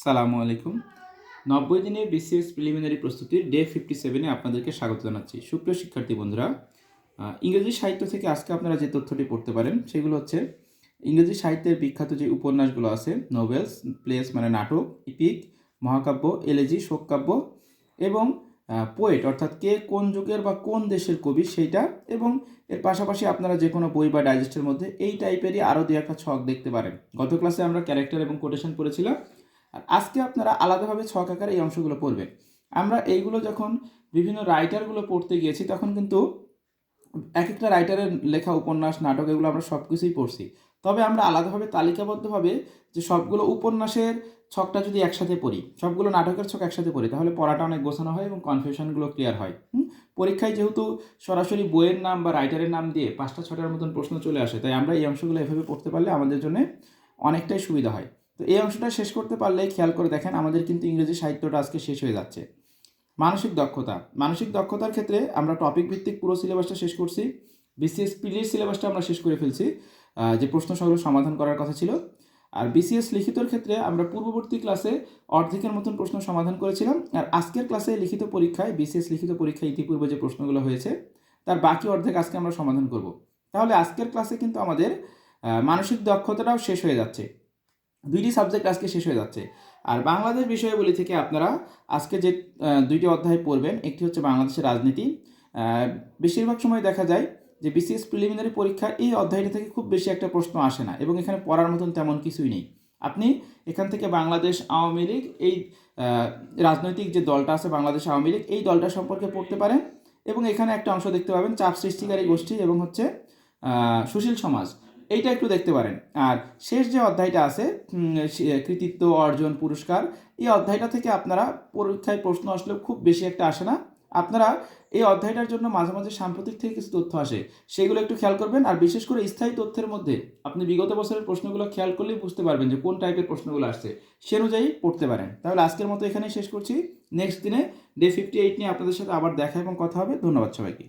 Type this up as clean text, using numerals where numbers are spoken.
সালামু আলাইকুম। 90 দিনের বিসিএস প্রিলিমিনারি প্রস্তুতির ডে 57-এ আপনাদেরকে স্বাগত জানাচ্ছি। সুপ্রিয় শিক্ষার্থী বন্ধুরা, ইংরেজি সাহিত্য থেকে আজকে আপনারা যে তথ্যটি পড়তে পারেন সেগুলো হচ্ছে ইংরেজি সাহিত্যের বিখ্যাত যে উপন্যাসগুলো আছে, নোভেলস, প্লেস মানে নাটক, ইপিক, মহাকাব্য, এলেজি, শোককাব্য এবং পোয়েট অর্থাৎ কে কোন যুগের বা কোন দেশের কবি সেইটা, এবং এর পাশাপাশি আপনারা যে কোনো বই বা ডাইজেস্টের মধ্যে এই টাইপেরই আরও দু একটা ছক দেখতে পারেন। গত ক্লাসে আমরা ক্যারেক্টার এবং কোটেশন পড়েছিলাম, আর আজকে আপনারা আলাদাভাবে ছক আকারে এই অংশগুলো পড়বেন। আমরা এইগুলো যখন বিভিন্ন রাইটারগুলো পড়তে গিয়েছি তখন কিন্তু এক একটা রাইটারের লেখা উপন্যাস, নাটক এগুলো আমরা সব কিছুই পড়ছি। তবে আমরা আলাদাভাবে তালিকাবদ্ধভাবে যে সবগুলো উপন্যাসের ছকটা যদি একসাথে পড়ি, সবগুলো নাটকের ছক একসাথে পড়ি, তাহলে পড়াটা অনেক গোছানো হয় এবং কনফিউশনগুলো ক্লিয়ার হয়। পরীক্ষায় যেহেতু সরাসরি বইয়ের নাম বা রাইটারের নাম দিয়ে 5-6টার মতন প্রশ্ন চলে আসে, তাই আমরা এই অংশগুলো এভাবে পড়তে পারলে আমাদের জন্য অনেকটাই সুবিধা হয়। তো এই অংশটা শেষ করতে পারলে খেয়াল করে দেখেন আমাদের কিন্তু ইংরেজি সাহিত্যটা আজকে শেষ হয়ে যাচ্ছে। মানসিক দক্ষতার ক্ষেত্রে আমরা টপিক ভিত্তিক পুরো সিলেবাসটা শেষ করছি। বিসিএস প্রিলির সিলেবাসটা আমরা শেষ করে ফেলছি, যে প্রশ্ন সহগুলো সমাধান করার কথা ছিল। আর বিসিএস লিখিতর ক্ষেত্রে আমরা পূর্ববর্তী ক্লাসে অর্ধেকের মতন প্রশ্ন সমাধান করেছিলাম, আর আজকের ক্লাসে লিখিত পরীক্ষায় বিসিএস লিখিত পরীক্ষায় ইতিপূর্বে যে প্রশ্নগুলো হয়েছে তার বাকি অর্ধেক আজকে আমরা সমাধান করব। তাহলে আজকের ক্লাসে কিন্তু আমাদের মানসিক দক্ষতাটাও শেষ হয়ে যাচ্ছে। দুইটি সাবজেক্ট আজকে শেষ হয়ে যাচ্ছে। আর বাংলাদেশ বিষয়াবলী থেকে আপনারা আজকে যে দুইটি অধ্যায় পড়বেন, একটি হচ্ছে বাংলাদেশের রাজনীতি। বেশিরভাগ সময় দেখা যায় যে বিসিএস প্রিলিমিনারি পরীক্ষার এই অধ্যায়টা থেকে খুব বেশি একটা প্রশ্ন আসে না, এবং এখানে পড়ার মতন তেমন কিছুই নেই। আপনি এখান থেকে বাংলাদেশ আওয়ামী লীগ, এই রাজনৈতিক যে দলটা আছে বাংলাদেশ আওয়ামী লীগ, এই দলটা সম্পর্কে পড়তে পারেন, এবং এখানে একটা অংশ দেখতে পাবেন চাপ সৃষ্টিকারী গোষ্ঠী এবং হচ্ছে সুশীল সমাজ, এইটা একটু দেখতে পারেন। আর শেষ যে অধ্যায়টা আছে কৃতিত্ব অর্জন পুরস্কার, এই অধ্যায়টা থেকে আপনারা পরীক্ষায় প্রশ্ন আসলেও খুব বেশি একটা আসে না। আপনারা এই অধ্যায়টার জন্য মাঝে মাঝে সাম্প্রতিক থেকে কিছু তথ্য আসে, সেগুলো একটু খেয়াল করবেন। আর বিশেষ করে স্থায়ী তথ্যের মধ্যে আপনি বিগত বছরের প্রশ্নগুলো খেয়াল করলেই বুঝতে পারবেন যে কোন টাইপের প্রশ্নগুলো আসছে, সে অনুযায়ী পড়তে পারেন। তাহলে আজকের মতো এখানেই শেষ করছি। নেক্সট দিনে ডে 58 নিয়ে আপনাদের সাথে আবার দেখা এবং কথা হবে। ধন্যবাদ সবাইকে।